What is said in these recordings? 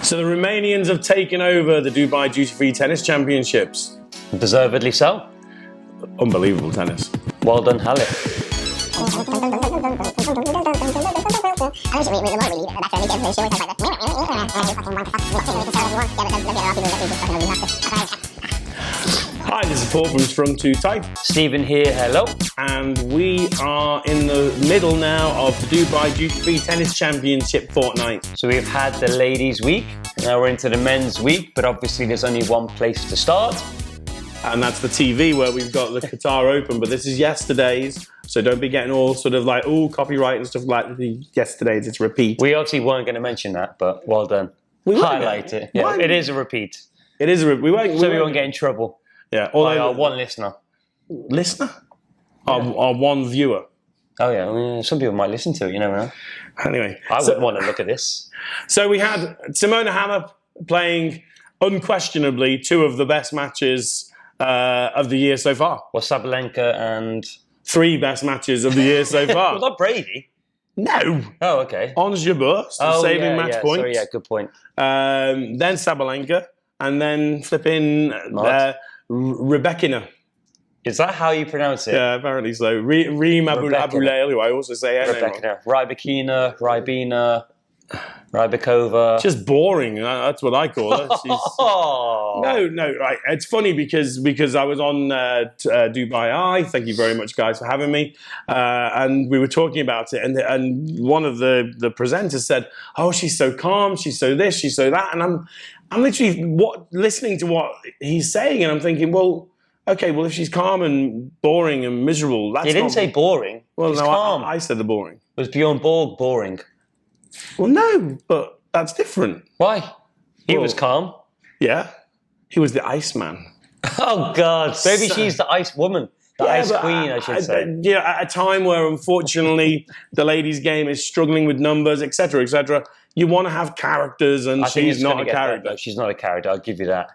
So the Romanians have taken over the Dubai Duty-Free Tennis Championships. Deservedly so. Unbelievable tennis. Well done, Halle. Hi, this is Paul from S2T. Stephen here, hello. And we are in the middle now of the Dubai Duty-Free Tennis Championship fortnight. So we've had the ladies' week, now we're into the men's week, but obviously there's only one place to start. And that's the TV where we've got the Qatar Open, but this is yesterday's, so don't be getting all sort of like, oh, copyright and stuff like the yesterday's, it's a repeat. We obviously weren't going to mention that, but well done. Highlight it. Yeah, it is a repeat. It is a repeat. We won't get in trouble. Yeah. By our one listener. Listener? Yeah. Our one viewer. Oh yeah, I mean, some people might listen to it, you never know. Anyway. I wouldn't want to look at this. So we had Simona Halep playing unquestionably two of the best matches of the year so far. Well, Sabalenka and... Three best matches of the year so far. Well, not Brady. No. Oh, okay. Ons Jabeur, saving match points. Sorry, yeah, good point. Then Sabalenka, and then flipping Rebekina. Is that how you pronounce it? Yeah, apparently so. Reem Abulail, who I also say her name wrong. Rybakina, Rybakova. Just boring. That's what I call her. No. Right. It's funny because I was on Dubai Eye. Thank you very much, guys, for having me. And we were talking about it, and one of the presenters said, "Oh, she's so calm. She's so this. She's so that." And I'm literally listening to what he's saying, and I'm thinking, well, okay, well, if she's calm and boring and miserable, that's. He didn't say boring. Well, she's no, calm. I said the boring. Was Bjorn Borg boring? Well, no, but that's different. Why? He was calm. Yeah. He was the Iceman. Oh, God. Maybe she's the Ice Woman. The Ice Queen, I should say. Yeah, at a time where, unfortunately, the ladies' game is struggling with numbers, etc., etc., you want to have characters, and she's not a character. She's not a character, I'll give you that.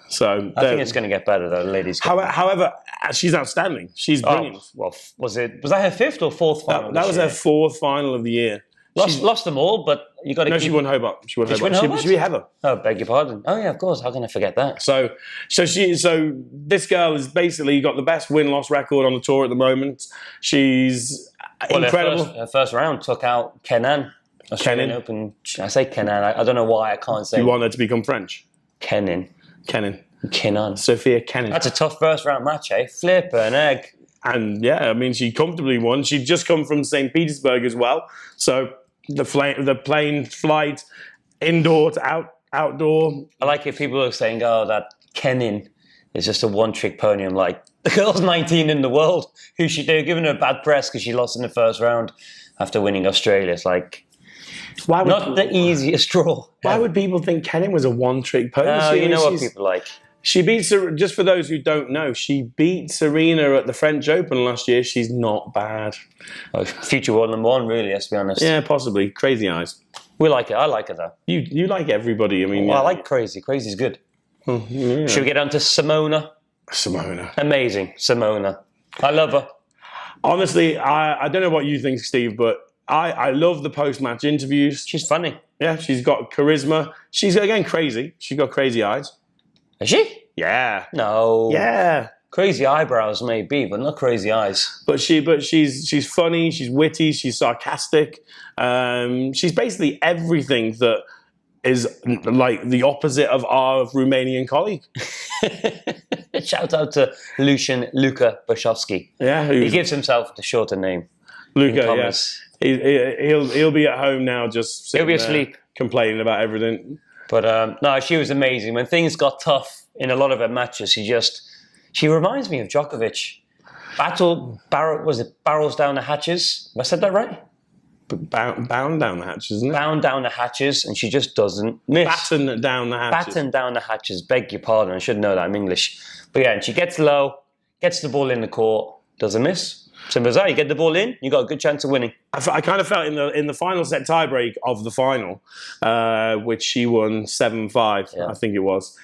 So I think it's going to get better, though, the ladies' game. However, she's outstanding. She's brilliant. Well, was that her fifth or fourth final? That was her fourth final of the year. Lost them all, but you got to. No, she won Hobart. She won Hobart. She beat Heather. Oh, beg your pardon. Oh yeah, of course. How can I forget that? So this girl has basically got the best win-loss record on the tour at the moment. She's incredible. Her first round took out Kenan. Australian Open. I say Kenan. I don't know why I can't say. You want her to become French? Kenan. Sophia Kenan. That's a tough first round match, eh? Flip an egg. And yeah, I mean, she comfortably won. She'd just come from St. Petersburg as well. So the plane flight, indoor to outdoor. I like it. People are saying, oh, that Kenin is just a one-trick pony. I'm like, the girl's 19 in the world. They're giving her bad press because she lost in the first round after winning Australia. It's like, not the easiest draw. Why would people think Kenin was a one-trick pony? Oh, you know what people like. She beat, just for those who don't know, she beat Serena at the French Open last year. She's not bad. Oh, future world number one, really, let's be honest. Yeah, possibly. Crazy eyes. We like it. I like it, though. You like everybody. I mean, well, I like Crazy. Crazy's good. Yeah. Should we get on to Simona? Amazing. Simona. I love her. Honestly, I don't know what you think, Steve, but I love the post-match interviews. She's funny. Yeah, she's got charisma. She's, again, crazy. She's got crazy eyes. Is she? Yeah. No. Yeah. Crazy eyebrows, maybe, but not crazy eyes. But she's funny. She's witty. She's sarcastic. She's basically everything that is like the opposite of our Romanian colleague. Shout out to Luka Bashowski. Yeah, he gives himself the shorter name. Luka, yes. He'll be at home now, just sitting he'll be asleep, complaining about everything. But no, she was amazing. When things got tough in a lot of her matches, she reminds me of Djokovic. Barrels down the hatches? Have I said that right? Bound down the hatches, isn't it? Bound down the hatches, and she just doesn't miss. Batten down the hatches. Batten down the hatches. Beg your pardon, I should know that, I'm English. But yeah, and she gets low, gets the ball in the court, doesn't miss. Simple as that. You get the ball in, you got a good chance of winning. I kind of felt in the final set tiebreak of the final, which she won 7-5, I think it was.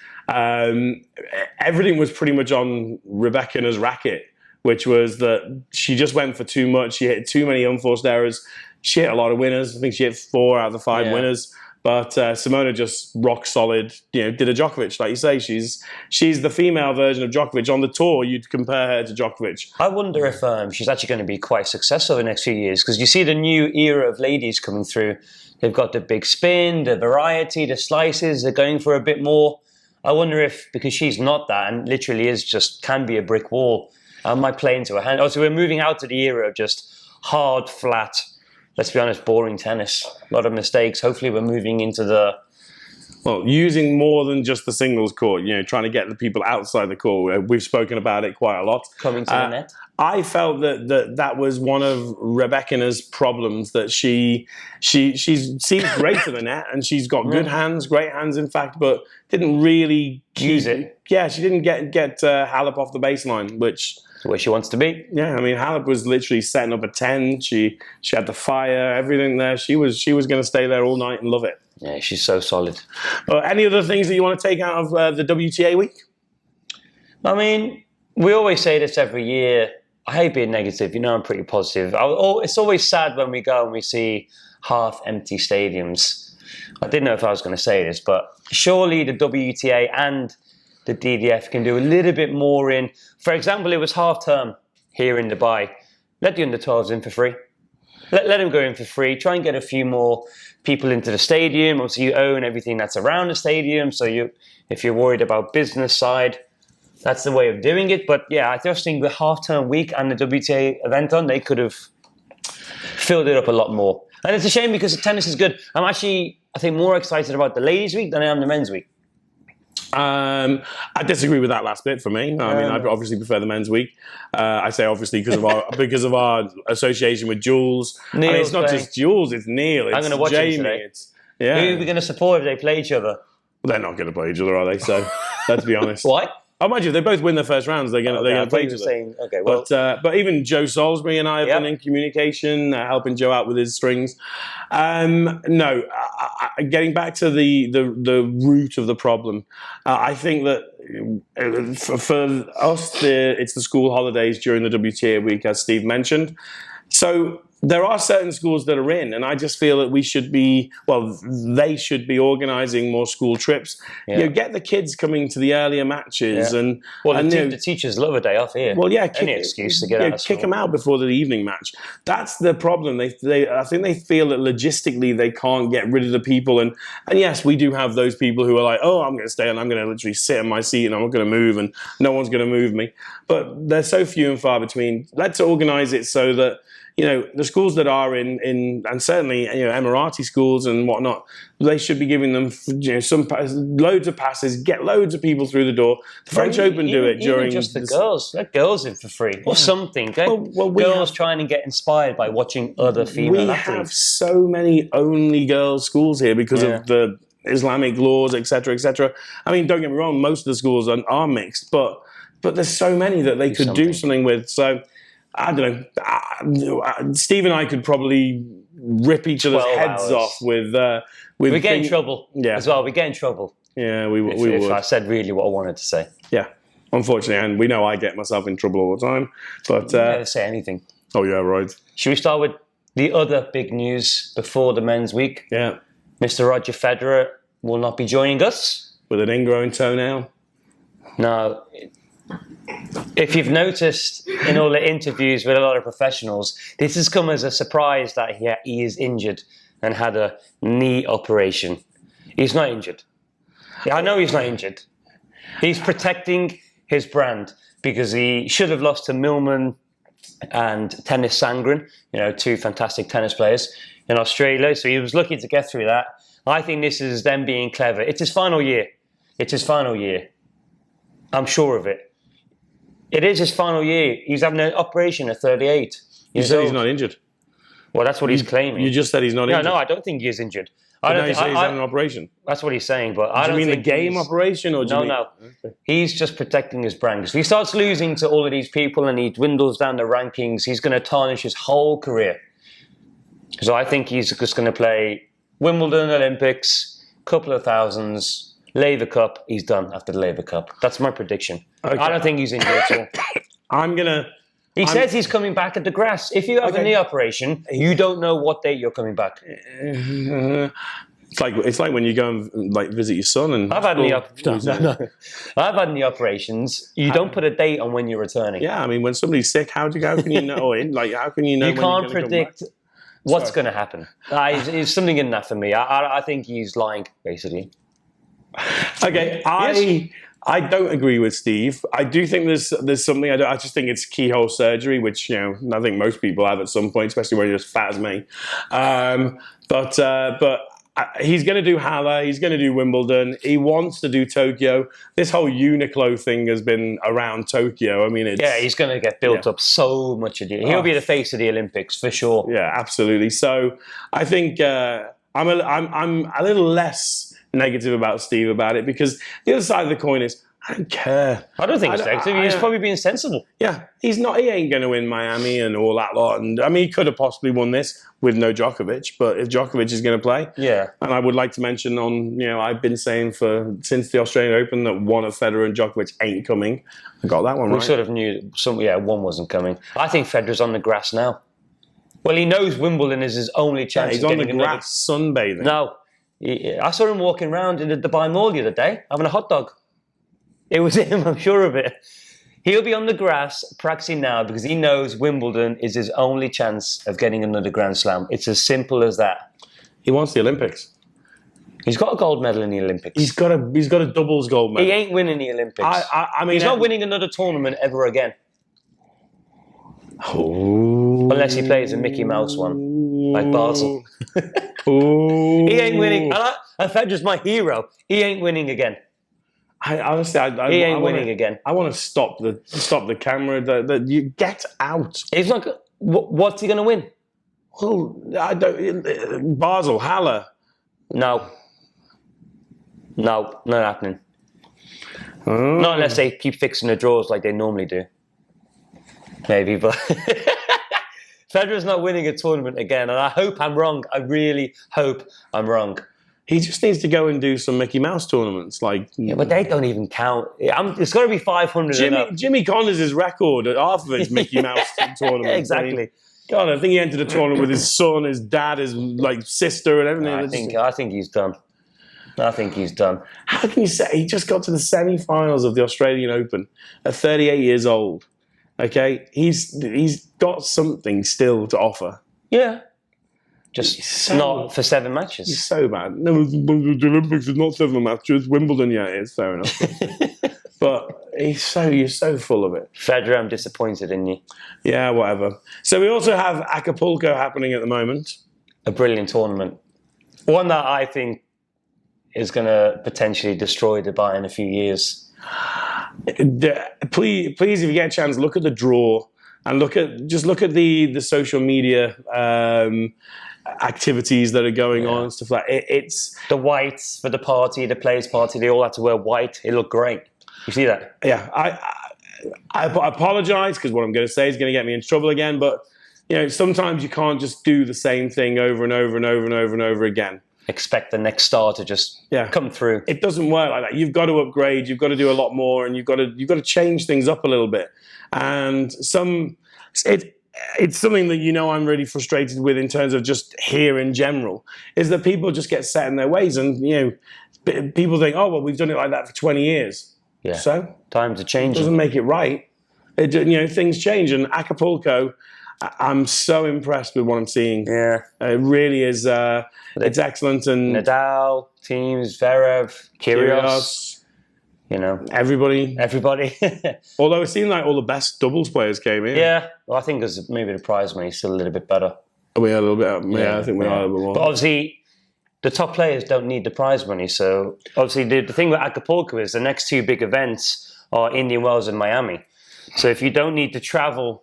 Everything was pretty much on Rebekina's racket, which was that she just went for too much. She hit too many unforced errors. She hit a lot of winners. I think she hit 4 out of the 5 winners. But Simona just rock solid, did a Djokovic. Like you say, she's the female version of Djokovic. On the tour, you'd compare her to Djokovic. I wonder if she's actually going to be quite successful in the next few years, because you see the new era of ladies coming through. They've got the big spin, the variety, the slices. They're going for a bit more. I wonder if, because she's not that and literally can be a brick wall, I might play into her hand. Oh, so we're moving out to the era of just hard, flat, let's be honest, boring tennis. A lot of mistakes. Hopefully we're moving into using more than just the singles court, trying to get the people outside the court. We've spoken about it quite a lot. Coming to the net. I felt that was one of Rebekina's problems, that she seems great to the net, and she's got good hands, great hands, in fact, but didn't really use it. Yeah, she didn't get Halep off the baseline, which... where she wants to be. Yeah, I mean, Halep was literally setting up a 10. She had the fire, everything there. She was going to stay there all night and love it. Yeah, she's so solid. Any other things that you want to take out of the WTA week? I mean, we always say this every year. I hate being negative. I'm pretty positive. It's always sad when we go and we see half-empty stadiums. I didn't know if I was going to say this, but surely the WTA and the DDF can do a little bit more in. For example, it was half-term here in Dubai. Let the under-12s in for free. Let them go in for free. Try and get a few more people into the stadium. Obviously, you own everything that's around the stadium. So if you're worried about business side, that's the way of doing it. But yeah, I just think the half-term week and the WTA event they could have filled it up a lot more. And it's a shame because the tennis is good. I'm actually, I think, more excited about the ladies' week than I am the men's week. I disagree with that last bit for me. I mean, I obviously prefer the men's week. I say obviously because of our association with Jules. I mean, it's not just Jules, it's Neil, it's I'm going to watch Jamie. him today. Who are we going to support if they play each other? Well, they're not going to play each other, are they? So let's be honest. Why? Oh, mind you, if they both win their first rounds, they're going to play each other. Okay, well, but even Joe Salisbury and I have been in communication, helping Joe out with his strings. No, getting back to the root of the problem, I think that for us, it's the school holidays during the WTA week, as Steve mentioned. So there are certain schools that are in, and I just feel that they should be organising more school trips. Yeah. Get the kids coming to the earlier matches, and the teachers love a day off here. Well, yeah, any excuse to get out of school. Kick them out before the evening match. That's the problem. I think they feel that logistically they can't get rid of the people, and yes, we do have those people who are like, oh, I'm going to stay and I'm going to literally sit in my seat and I'm not going to move, and no one's going to move me. But they're so few and far between. Let's organise it so that the schools that are in and certainly Emirati schools and whatnot, they should be giving them loads of passes, get loads of people through the door. The French Open do it during just the girls. Let girls in for free or something. Girls trying to get inspired by watching other female athletes. We have so many only girls schools here because of the Islamic laws, etc., etc. I mean, don't get me wrong, most of the schools are mixed, but there's so many that they could do something with. So I don't know. Steve and I could probably rip each other's heads off with. We get in trouble as well. We get in trouble. Yeah, we would. If I said really what I wanted to say. Yeah, unfortunately, and we know I get myself in trouble all the time. But never say anything. Oh yeah, right. Should we start with the other big news before the men's week? Yeah, Mr. Roger Federer will not be joining us with an ingrown toenail. Now, if you've noticed in all the interviews with a lot of professionals, this has come as a surprise that he is injured and had a knee operation. He's not injured. Yeah, I know he's not injured. He's protecting his brand because he should have lost to Millman and Tennis Sangren, two fantastic tennis players in Australia. So he was lucky to get through that. I think this is them being clever. It's his final year. I'm sure of it. It is his final year. He's having an operation at 38. You said he's not injured. Well, that's what he's claiming. You just said he's not injured. No, I don't think he is injured. Now you say he's having an operation. That's what he's saying, but I don't think. Do you mean the game operation, or do you mean? No. Okay. He's just protecting his brand. If he starts losing to all of these people and he dwindles down the rankings, he's going to tarnish his whole career. So I think he's just going to play Wimbledon, Olympics, couple of thousands. Laver Cup, he's done after the Laver Cup. That's my prediction. Okay. I don't think he's injured at all. He says he's coming back at the grass. If you have a knee operation, you don't know what date you're coming back. It's like when you go and like visit your son. And I've had I've had knee operations. You don't put a date on when you're returning. Yeah, I mean, when somebody's sick, how can you know? Like, how can you know? You can't predict what's going to happen. It's something in that for me. I think he's lying, basically. Okay, I don't agree with Steve. I do think there's something. I just think it's keyhole surgery, which I think most people have at some point, especially when you're as fat as me. But he's going to do Halle. He's going to do Wimbledon. He wants to do Tokyo. This whole Uniqlo thing has been around Tokyo. I mean, he's going to get built up so much. He'll be the face of the Olympics for sure. Yeah, absolutely. So I think I'm a little less negative about Steve about it, because the other side of the coin is I don't care. I don't think it's negative. He's probably being sensible. Yeah, he's not. He ain't going to win Miami and all that lot. And I mean, he could have possibly won this with no Djokovic, but if Djokovic is going to play, And I would like to mention I've been saying since the Australian Open that one of Federer and Djokovic ain't coming. I got that one right. We sort of knew one wasn't coming. I think Federer's on the grass now. Well, he knows Wimbledon is his only chance. He's on the grass sunbathing. No. I saw him walking around in the Dubai Mall the other day, having a hot dog. It was him, I'm sure of it. He'll be on the grass practicing now because he knows Wimbledon is his only chance of getting another Grand Slam. It's as simple as that. He wants the Olympics. He's got a gold medal in the Olympics. He's got a doubles gold medal. He ain't winning the Olympics. I mean, he's not winning another tournament ever again. Oh. Unless he plays a Mickey Mouse one, like Basel. Oh. He ain't winning. And Federer's my hero. He ain't winning again. He ain't winning again. I want to stop the camera. That you get out. He's not. What's he going to win? Well, I don't. Basel, Halle. No, not happening. Oh. Not unless they keep fixing the draws like they normally do. Maybe, but Federer's not winning a tournament again, and I hope I'm wrong. I really hope I'm wrong. He just needs to go and do some Mickey Mouse tournaments, but they don't even count. It's got to be 500. Jimmy Connors' record at half of his Mickey Mouse tournament. Exactly. I mean, God, I think he entered a tournament with his son, his dad, his sister, and everything. I think he's done. I think he's done. How can you say he just got to the semi-finals of the Australian Open at 38 years old? Okay, he's got something still to offer. Yeah, just not for 7 matches. He's so bad. No, the Olympics is not 7 matches. Wimbledon, yeah, it is. Fair enough. But you're so full of it. Federer, I'm disappointed in you. Yeah, whatever. So we also have Acapulco happening at the moment. A brilliant tournament. One that I think is going to potentially destroy Dubai in a few years. Please, if you get a chance, look at the draw and look at the social media activities that are going on and stuff like that. It's the whites for the party, the players' party. They all had to wear white. It looked great. You see that? Yeah, I apologize because what I'm going to say is going to get me in trouble again. But sometimes you can't just do the same thing over and over and over and over and over again. Expect the next star to just come through. It doesn't work like that. You've got to upgrade. You've got to do a lot more, and you've got to change things up a little bit. And it's something that I'm really frustrated with in terms of just here in general is that people just get set in their ways, and people think, oh well, we've done it like that for 20 years. Yeah. So times are changing. Doesn't make it right. Things change, and Acapulco. I'm so impressed with what I'm seeing. Yeah. It really is. It's excellent. And Nadal, teams, Zverev, Kyrgios. Everybody. Although it seemed like all the best doubles players came in. Yeah. Well, I think there's maybe the prize money is still a little bit better. We are a little bit. Yeah, I think we are a little bit more. But obviously, the top players don't need the prize money. So obviously, the thing with Acapulco is the next 2 big events are Indian Wells and Miami. So if you don't need to travel.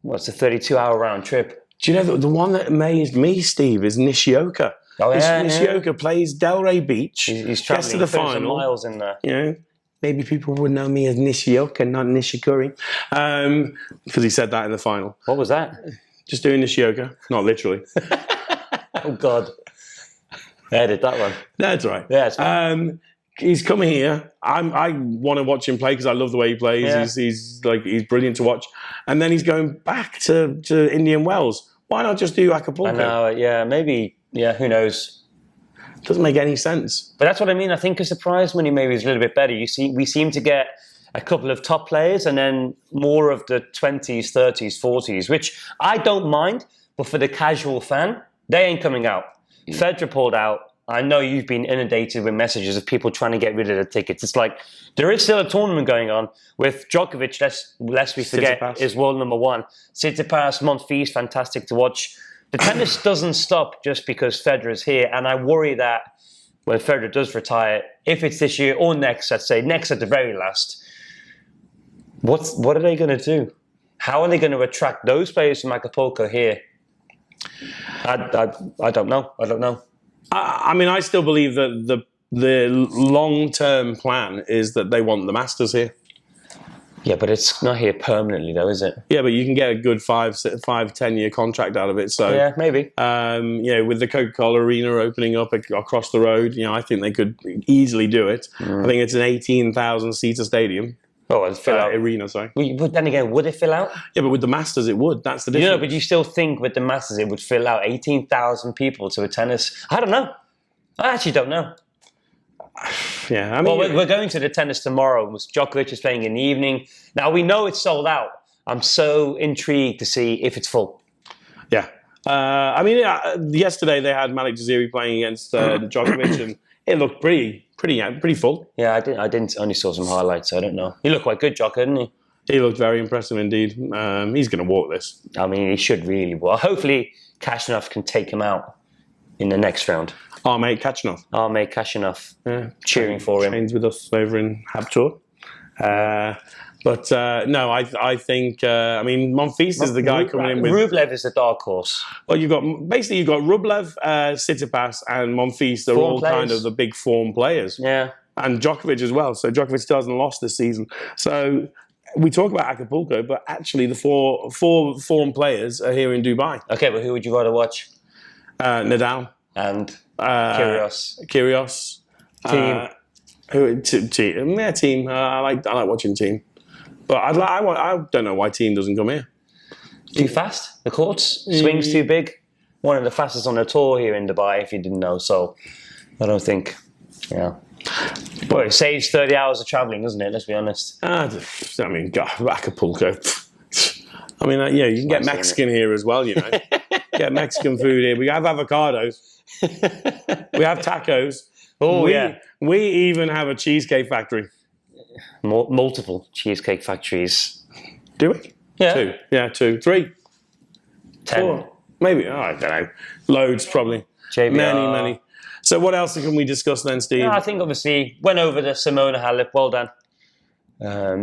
What's a 32-hour round trip? Do you know the one that amazed me, Steve, is Nishioka. Oh, yeah. Nishioka plays Delray Beach. He's gets to the final. Miles in there. Maybe people would know me as Nishioka, not Nishikori, because he said that in the final. What was that? Just doing Nishioka, not literally. Oh God, edit that one. That's right. Yeah, it's fine. He's coming here. I want to watch him play because I love the way he plays. Yeah. He's brilliant to watch. And then he's going back to Indian Wells. Why not just do Acapulco? I know. Yeah, maybe. Yeah, who knows? Doesn't make any sense. But that's what I mean. I think a surprise money maybe is a little bit better. We seem to get a couple of top players and then more of the 20s, 30s, 40s, which I don't mind. But for the casual fan, they ain't coming out. Federer pulled out. I know you've been inundated with messages of people trying to get rid of the tickets. It's like there is still a tournament going on with Djokovic, lest we forget, Tsitsipas is world number one. Tsitsipas, Monfils, fantastic to watch. The tennis doesn't stop just because Federer's here, and I worry that when Federer does retire, if it's this year or next, let's say next at the very last, what are they going to do? How are they going to attract those players from Acapulco here? I don't know. I don't know. I mean, I still believe that the long-term plan is that they want the Masters here. Yeah, but it's not here permanently, though, is it? Yeah, but you can get a good 5-10-year contract out of it. So yeah, maybe. With the Coca-Cola Arena opening up across the road, I think they could easily do it. I think it's an 18,000-seater stadium. Oh, and fill out arena, sorry. But then again, would it fill out? Yeah, but with the Masters, it would. That's the difference. But you still think with the Masters, it would fill out 18,000 people to a tennis? I don't know. I actually don't know. Yeah, I mean, we're going to the tennis tomorrow. Djokovic is playing in the evening. Now, we know it's sold out. I'm so intrigued to see if it's full. Yeah. Yesterday they had Malik Jaziri playing against Djokovic, and it looked pretty full. Yeah, I didn't only saw some highlights, so I don't know. He looked quite good, Djoko, didn't he? He looked very impressive indeed. He's going to walk this. I mean, he should really walk. Hopefully, Kashanov can take him out in the next round. Our mate Kashanov. Cheering for him. Trains with us over in Habtoor. I think Monfils is the guy coming in with. Rublev is the dark horse. Well, you've got Rublev, Tsitsipas, and Monfils. They're all kind of the big form players. Yeah, and Djokovic as well. So Djokovic still hasn't lost this season. So we talk about Acapulco, but actually the four form players are here in Dubai. Okay, but who would you rather watch? Nadal and Kyrgios. Team. I like watching Team. But I don't know why Team doesn't come here. Too fast? The courts? Swings too big? One of the fastest on the tour here in Dubai, if you didn't know. So I don't think, But it saves 30 hours of travelling, doesn't it? Let's be honest. Acapulco. You can get Mexican here as well, Get Mexican food here. We have avocados. We have tacos. Oh, We even have a cheesecake factory. Multiple cheesecake factories. Do we? Yeah. 2. Yeah, 2. 3. 10. 4. Maybe. I don't know. Loads, probably. JBR. Many. So what else can we discuss then, Steve? I think obviously went over the Simona Halep. Well done.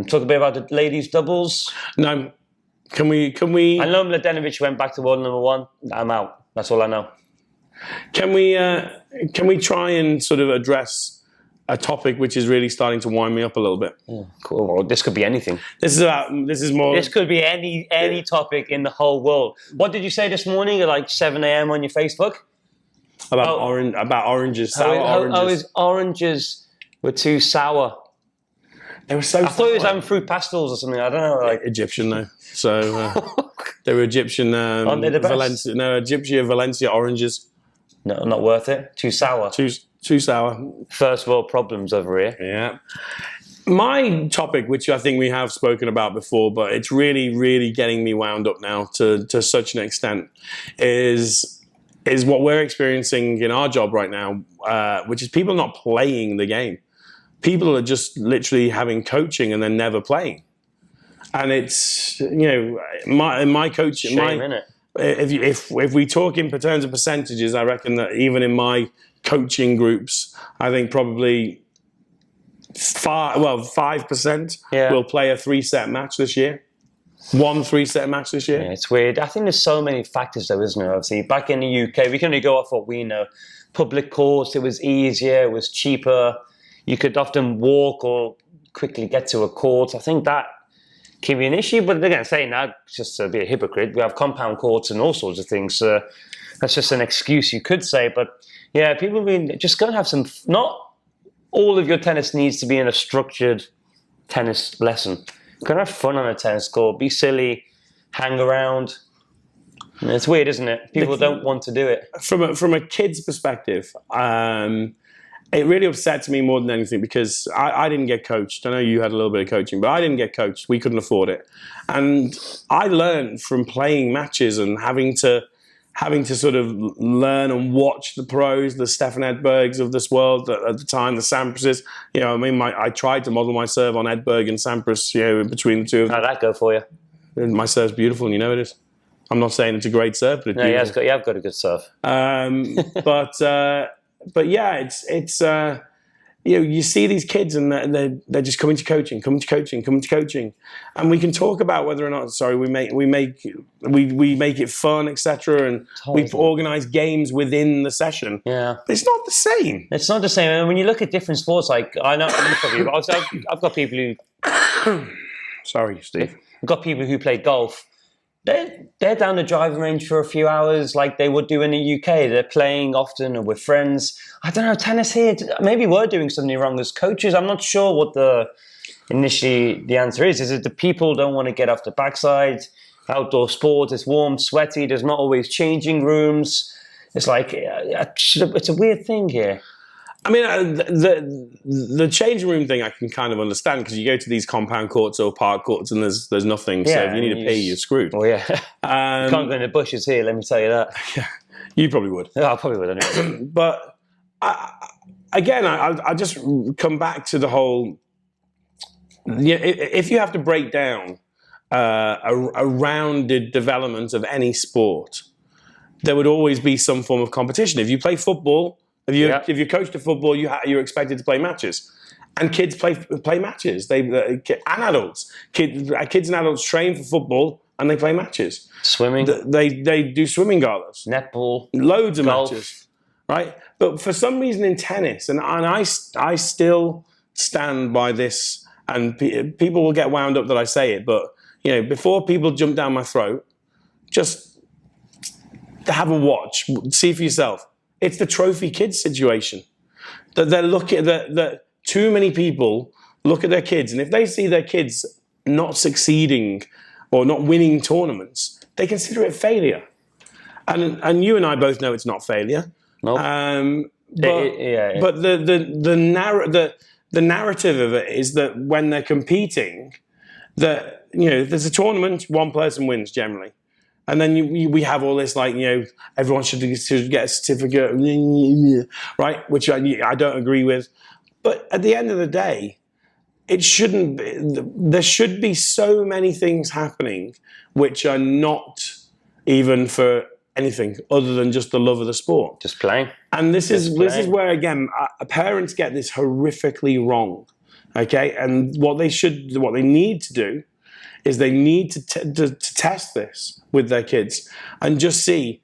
Talk a bit about the ladies' doubles. No. Can we? I know Mladenovic went back to world number one. I'm out. That's all I know. Can we try and sort of address a topic which is really starting to wind me up a little bit? Yeah, cool. Well, this could be anything. This could be any topic in the whole world. What did you say this morning at like 7 a.m. on your Facebook? About oranges, sour oranges. His oranges were too sour. They were so. I thought he was having fruit pastels or something. I don't know. Egyptian though, so they were Egyptian. Aren't they the best? Valencia oranges. No, not worth it. Too sour. Too sour. First world problems over here. Yeah. My topic, which I think we have spoken about before, but it's really, really getting me wound up now to such an extent, is what we're experiencing in our job right now, which is people not playing the game. People are just literally having coaching and then never playing. And it's, my coaching. Shame, innit? If we talk in terms of percentages, I reckon that even in my coaching groups, I think probably 5% will play a 3-set match this year. 1 3-set match this year. Yeah, it's weird. I think there's so many factors though, isn't there? Obviously, back in the UK, we can only go off what we know. Public courts, it was easier, it was cheaper. You could often walk or quickly get to a court. I think that can be an issue, but again, saying that, just to be a hypocrite, we have compound courts and all sorts of things. That's just an excuse you could say, but yeah, people really just go and have some. Not all of your tennis needs to be in a structured tennis lesson. Go and have fun on a tennis court. Be silly, hang around. It's weird, isn't it? People don't want to do it. From a kid's perspective, it really upsets me more than anything because I didn't get coached. I know you had a little bit of coaching, but I didn't get coached. We couldn't afford it. And I learned from playing matches and having to sort of learn and watch the pros, the Stefan Edbergs of this world at the time, the Samprases. You know, I mean, I tried to model my serve on Edberg and Sampras, you know, between the two of them. How'd that go for you? My serve's beautiful, and you know it is. I'm not saying it's a great serve, but it's beautiful. You have got a good serve. But yeah, it's you know, you see these kids and they're just coming to coaching, and we can talk about whether or not we make it fun, etc. And we organize games within the session. Yeah, but it's not the same. It's not the same. And when you look at different sports, like I've got people who. Sorry, Steve. I've got people who play golf. They're down the driving range for a few hours like they would do in the UK. They're playing often or with friends. I don't know, tennis here, maybe we're doing something wrong as coaches. I'm not sure what initially the answer is. Is it the people don't want to get off the backside? Outdoor sport, it's warm, sweaty, there's not always changing rooms. It's like, it's a weird thing here. I mean, the changing room thing I can kind of understand because you go to these compound courts or park courts and there's nothing. Yeah, so if you need to pee, you're screwed. Oh yeah, you can't go in the bushes here. Let me tell you that. Yeah, you probably would. Yeah, I probably would anyway. But I just come back to the whole. Yeah, if you have to break down a rounded development of any sport, there would always be some form of competition. If you play football. If you're coached to football, you're expected to play matches, and kids play matches. And adults, kids and adults train for football and they play matches. Swimming, they do swimming galas, netball, loads of golf. Matches, right? But for some reason in tennis, and I still stand by this, and people will get wound up that I say it, but you know, before people jump down my throat, just have a watch, see for yourself. It's the trophy kids situation. That they're looking that too many people look at their kids, and if they see their kids not succeeding or not winning tournaments, they consider it failure. And you and I both know it's not failure. Nope. But the narrative of it is that when they're competing, that you know, if there's a tournament, one person wins generally. And then we have all this, like, you know, everyone should get a certificate, right? Which I don't agree with. But at the end of the day, it shouldn't be. There should be so many things happening which are not even for anything other than just the love of the sport. Just playing. And this is where, again, parents get this horrifically wrong, okay? And what they need to do is they need to test this with their kids and just see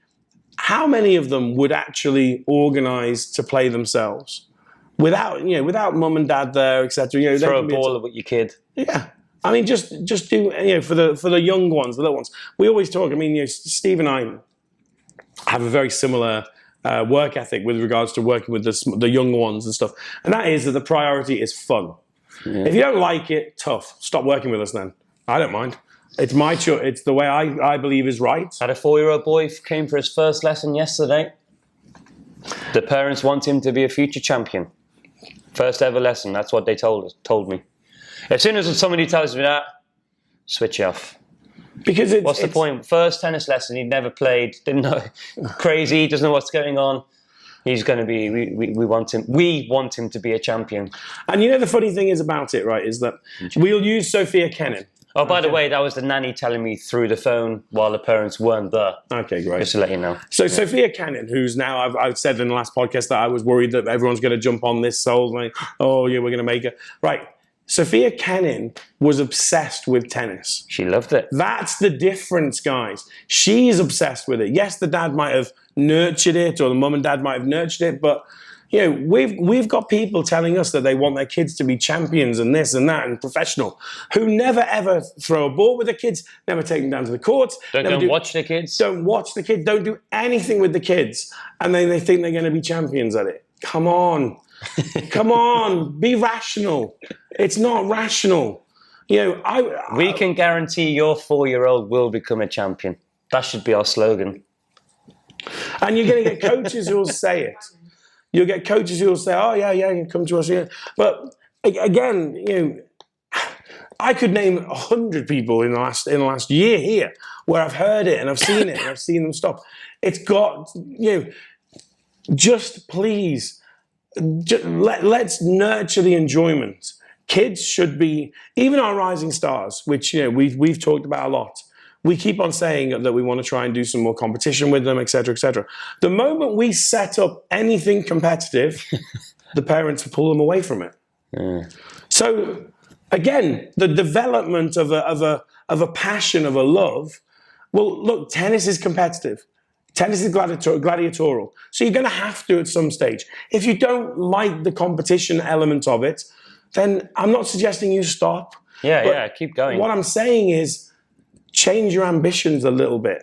how many of them would actually organize to play themselves without mum and dad there, etc. You know, throw a ball with your kid. Yeah, I mean, just do, you know, for the young ones, the little ones. We always talk. I mean, you know, Steve and I have a very similar work ethic with regards to working with the younger ones and stuff, and that is that the priority is fun. Yeah. If you don't like it, tough. Stop working with us then. I don't mind. It's my choice. It's the way I believe is right. Had a 4-year-old boy came for his first lesson yesterday. The parents want him to be a future champion. First ever lesson. That's what they told me. As soon as somebody tells me that, switch off. Because what's the point? First tennis lesson. He'd never played. Didn't know. Crazy. Doesn't know what's going on. He's going to be. We want him. We want him to be a champion. And you know the funny thing is about it, right? Is that we'll use Sophia Kenin. Oh, by the way, that was the nanny telling me through the phone while the parents weren't there. Okay, great. Just to let you know. So Sophia Kenin, who's now, I've said in the last podcast that I was worried that everyone's going to jump on this soul, like, oh yeah, we're going to make it. Right. Sophia Kenin was obsessed with tennis. She loved it. That's the difference, guys. She's obsessed with it. Yes, the dad might have nurtured it, or the mum and dad might have nurtured it, but you know, we've got people telling us that they want their kids to be champions and this and that and professional, who never ever throw a ball with their kids, never take them down to the courts. Don't watch the kids. Don't watch the kids. Don't do anything with the kids, and then they think they're going to be champions at it. Come on, come on, be rational. It's not rational. You know, we can guarantee your 4-year-old will become a champion. That should be our slogan. And you're going to get coaches who will say it. You'll get coaches who will say, "Oh yeah, you come to us." Yeah. But again, I could name 100 people in the last year here where I've heard it and I've seen it and I've seen them stop. It's got just please, let's nurture the enjoyment. Kids should be, even our rising stars, which we've talked about a lot. We keep on saying that we want to try and do some more competition with them, etc., etc. The moment we set up anything competitive, the parents will pull them away from it. Yeah. So again, the development of a passion, of a love. Well, look, tennis is competitive. Tennis is gladiatorial. So you're going to have to at some stage. If you don't like the competition element of it, then I'm not suggesting you stop. Yeah, keep going. What I'm saying is, change your ambitions a little bit.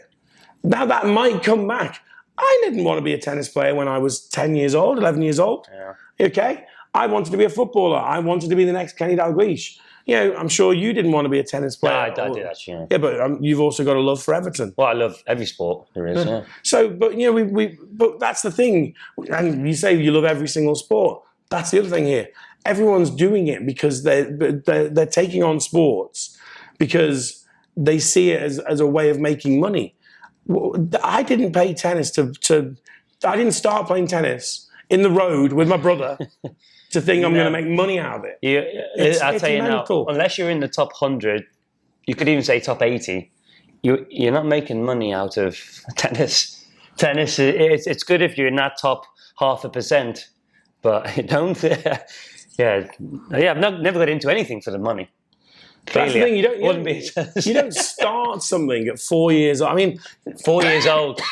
Now that might come back. I didn't want to be a tennis player when I was 10 years old, 11 years old. Yeah. Okay? I wanted to be a footballer. I wanted to be the next Kenny Dalglish. I'm sure you didn't want to be a tennis player. No, I did actually. Yeah, but you've also got a love for Everton. Well, I love every sport there is. Yeah. So, but but that's the thing. And you say you love every single sport. That's the other thing here. Everyone's doing it because they're taking on sports because they see it as a way of making money. I didn't play tennis I didn't start playing tennis in the road with my brother to think I'm going to make money out of it. I'll tell you now, unless you're in the top 100, you could even say top 80, you're not making money out of tennis. Tennis, it's good if you're in that top 0.5%, but you don't. I've never got into anything for the money. That's the thing, you don't start something at 4 years old. I mean, 4 years old.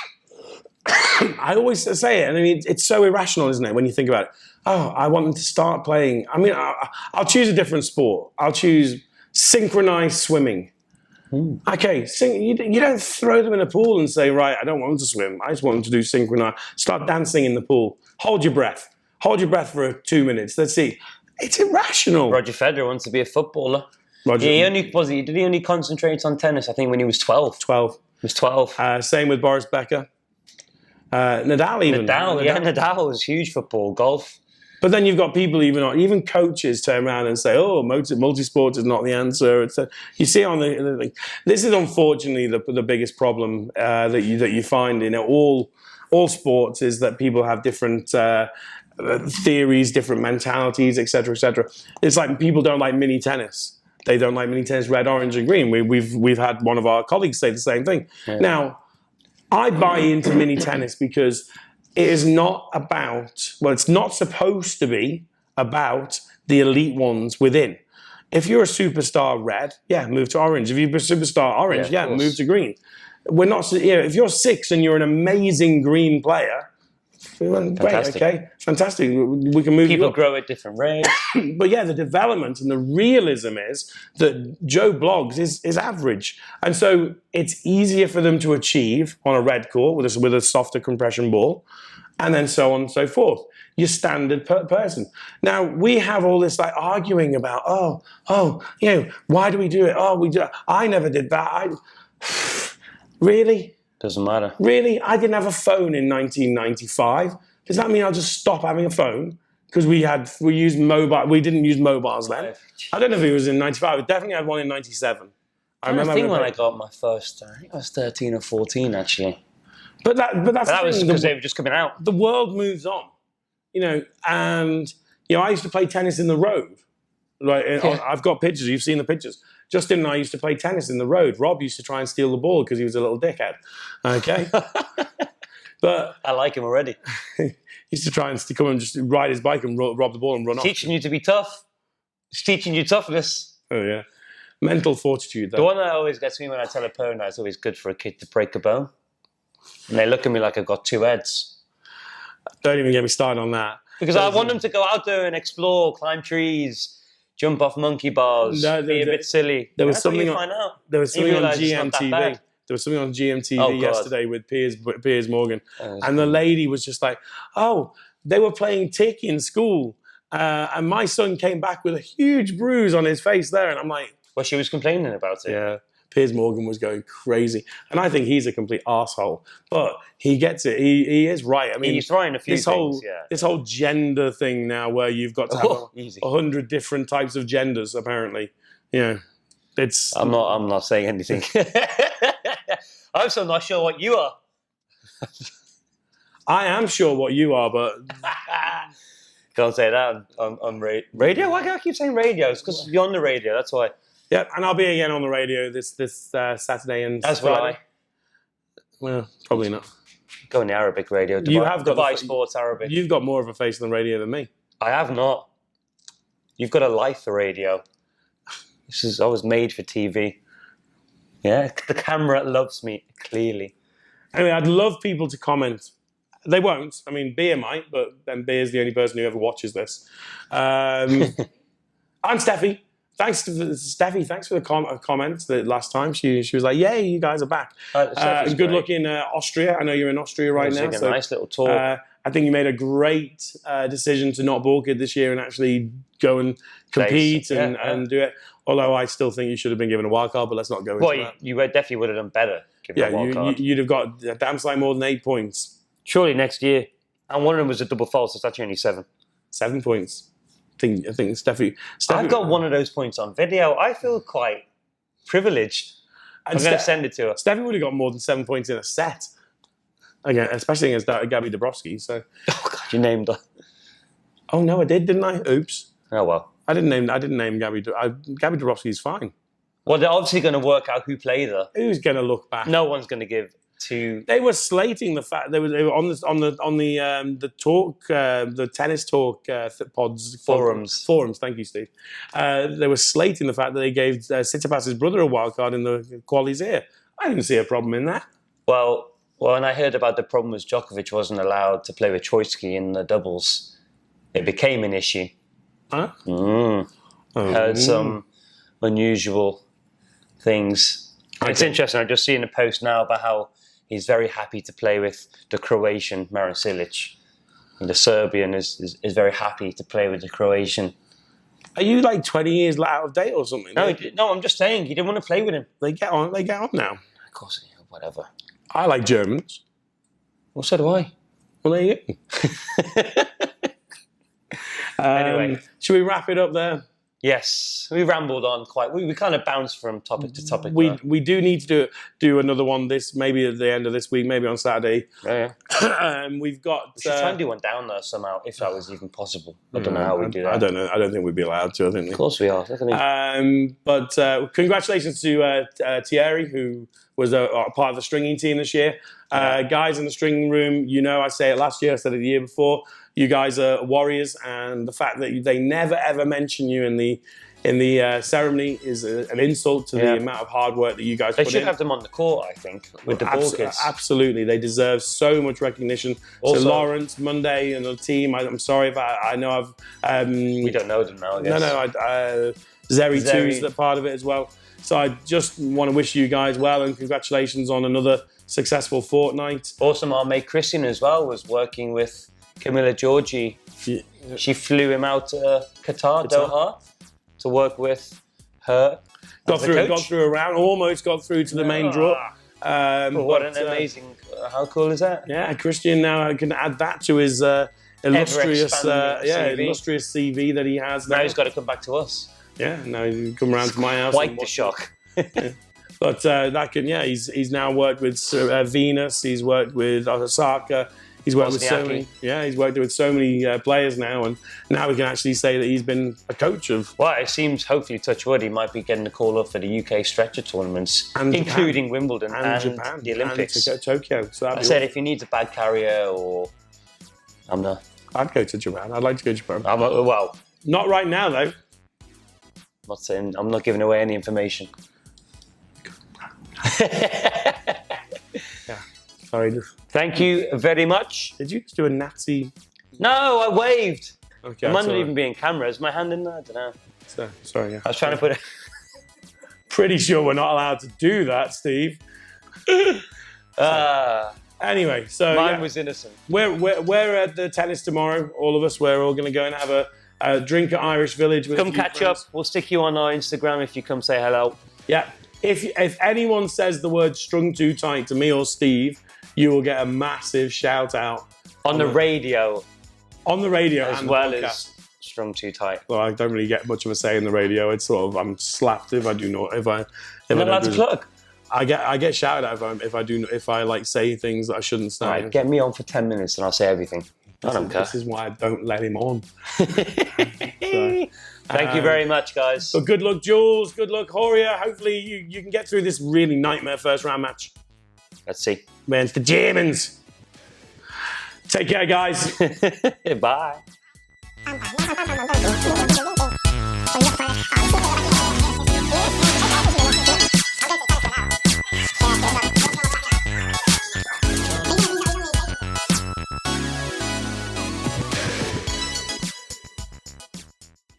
I always say it, and I mean, it's so irrational, isn't it, when you think about it? Oh, I want them to start playing. I mean, I'll choose a different sport. I'll choose synchronized swimming. Okay, you don't throw them in a pool and say, right, I don't want them to swim. I just want them to do synchronized. Start dancing in the pool. Hold your breath. Hold your breath for 2 minutes. Let's see. It's irrational. Roger Federer wants to be a footballer. He only concentrates on tennis, I think, when he was 12. 12. He was 12. Same with Boris Becker. Nadal even. Nadal was huge football, golf. But then you've got people, even coaches turn around and say, oh, multi-sport is not the answer. You see on this is unfortunately the biggest problem that you find in all sports is that people have different theories, different mentalities, etc., etc. It's like people don't like mini tennis. They don't like mini tennis, red, orange, and green. We've had one of our colleagues say the same thing. Yeah. Now, I buy into mini tennis because it is not about, well, it's not supposed to be about the elite ones within. If you're a superstar red, move to orange. If you're a superstar orange, move to green. We're not, if you're 6 and you're an amazing green player, great, okay, fantastic. We can move. People grow at different rates. But the development and the realism is that Joe Bloggs is average. And so it's easier for them to achieve on a red court with a softer compression ball, and then so on and so forth. Your standard person. Now, we have all this arguing about, why do we do it? I never did that. Really? Doesn't matter. Really? I didn't have a phone in 1995. Does that mean I'll just stop having a phone? Because we used mobile. We didn't use mobiles then. I don't know if it was in 95. I definitely had one in 97. I remember when I got my first. I think I was 13 or 14 actually. But that was because they were just coming out. The world moves on, and I used to play tennis in the road. Right, I've got pictures. You've seen the pictures. Justin and I used to play tennis in the road. Rob used to try and steal the ball because he was a little dickhead. Okay, but I like him already. He used to try and come and just ride his bike and rob the ball and run off. Teaching you to be tough. It's teaching you toughness. Oh yeah, mental fortitude. The one that always gets me when I tell a parent that it's always good for a kid to break a bone, and they look at me like I've got 2 heads. Don't even get me started on that. Because I want them to go out there and explore, climb trees. Jump off monkey bars, be a bit silly. There was something on GMTV. There was something on GMTV yesterday with Piers Morgan. And the lady was just like, they were playing tick in school. And my son came back with a huge bruise on his face there. And I'm like... Well, she was complaining about it. Yeah. Piers Morgan was going crazy. And I think he's a complete arsehole. But he gets it. He is right. I mean, he's trying a few things, This whole gender thing now where you've got to have 100 different types of genders, apparently. Yeah. I'm not saying anything. I'm so not sure what you are. I am sure what you are, but... Can't say that on radio. Why do I keep saying radio? It's because you're on the radio, that's why. Yeah, and I'll be again on the radio this Saturday and As Friday. will I. Well, probably not. Go on the Arabic radio. You have got Dubai Sports Arabic. You've got more of a face on the radio than me. I have not. You've got a life for radio. I was made for TV. Yeah, the camera loves me, clearly. Anyway, I'd love people to comment. They won't. I mean, Beer might, but then Beer's the only person who ever watches this. I'm Steffi. Thanks to Steffi. Thanks for the comments that last time. She was like, "Yay, you guys are back." Good luck in Austria. I know you're in Austria right now. So, a nice little tour. I think you made a great decision to not balk it this year and actually go and compete and do it. Although I still think you should have been given a wild card, but let's not go into that. You definitely would have done better given a wild card. You'd have got a damn sight more than 8 points. Surely next year. And one of them was a double false, so it's actually only 7. 7 points. I think Steffi. I've got one of those points on video. I feel quite privileged. I'm going to send it to her. Steffi would have got more than 7 points in a set. Again, especially against Gabby Dabrowski. So. Oh God, you named her. Oh no, I did, didn't I? Oops. Oh well. I didn't name Gabby. Gabby Dabrowski's fine. Well, they're obviously going to work out who played her. Who's going to look back? No one's going to give to. They were slating the fact they were on the talk, the tennis talk pods forums. Thank you, Steve. They were slating the fact that they gave Tsitsipas's brother a wild card in the qualies here. I didn't see a problem in that. Well, and I heard about the problem was Djokovic wasn't allowed to play with Troitsky in the doubles. It became an issue. Huh? Heard some unusual things. It's interesting. I'm just seeing a post now about how he's very happy to play with the Croatian Marin Cilic. And the Serbian is very happy to play with the Croatian. Are you like 20 years out of date or something? No, I'm just saying he didn't want to play with him. They get on now. Of course, whatever. I like Germans. Well, so do I. Well, there you go. Anyway, should we wrap it up there? Yes, we rambled on quite. We kind of bounced from topic to topic. We do need to do another one. Maybe at the end of this week, maybe on Saturday. Yeah. We've got. We should try and do one down there somehow, if that was even possible. I don't know how we do that. I don't know. I don't think we'd be allowed to. I think. Of course we are. But congratulations to Thierry, who was a part of the stringing team this year. Guys in the stringing room, I say it last year, I said it the year before. You guys are warriors, and the fact that they never ever mention you in the ceremony is an insult to the amount of hard work that you guys put in. They should have them on the court, I think, with the ball kids. Absolutely, they deserve so much recognition. Also, so Lawrence, Monday, and the team. I'm sorry if I know I've. We don't know them now. I guess. No. Zeri too's the part of it as well. So I just want to wish you guys well and congratulations on another successful fortnight. Awesome. Our mate Christian as well was working with Camilla Giorgi. She flew him out to Qatar, Doha, to work with her. Got through a round, almost got through to the main draw. What an amazing! How cool is that? Yeah, Christian now can add that to his illustrious CV that he has. Now he's got to come back to us. Yeah, now he can come around to my house. Quite the shock. Yeah. But he's now worked with Venus. He's worked with Osaka. He's worked with so many. Yeah, he's worked with so many players now, and now we can actually say that he's been a coach of. Well, it seems, hopefully, touch wood, he might be getting a call up for the UK stretcher tournaments, including Japan, Wimbledon and Japan, the Olympics, and Tokyo. So I said, if he needs a bag carrier, or I'd go to Japan. I'd like to go to Japan. Well, not right now though. I'm not giving away any information. Yeah. Sorry. Thank you very much. Did you just do a Nazi? No, I waved. Okay. It might not even be in camera. Is my hand in there? I don't know. Sorry. Yeah. I was trying to put it. Pretty sure we're not allowed to do that, Steve. Anyway, so mine was innocent. We're at the tennis tomorrow. All of us. We're all going to go and have a drink at Irish Village. With come catch up. We'll stick you on our Instagram if you come say hello. Yeah. if anyone says the word strung too tight to me or Steve, you will get a massive shout out on the radio. On the radio as and well the podcast. as strung too tight. Well, I don't really get much of a say in the radio. It's sort of I'm slapped if I do not You're not allowed to plug. I get shouted at if I like say things that I shouldn't say. Right, get me on for 10 minutes and I'll say everything. I don't care. This is why I don't let him on. Thank you very much, guys. But good luck, Jules. Good luck, Horia. Hopefully you can get through this really nightmare first round match. Let's see. Man, it's the Germans. Take care, guys. Bye.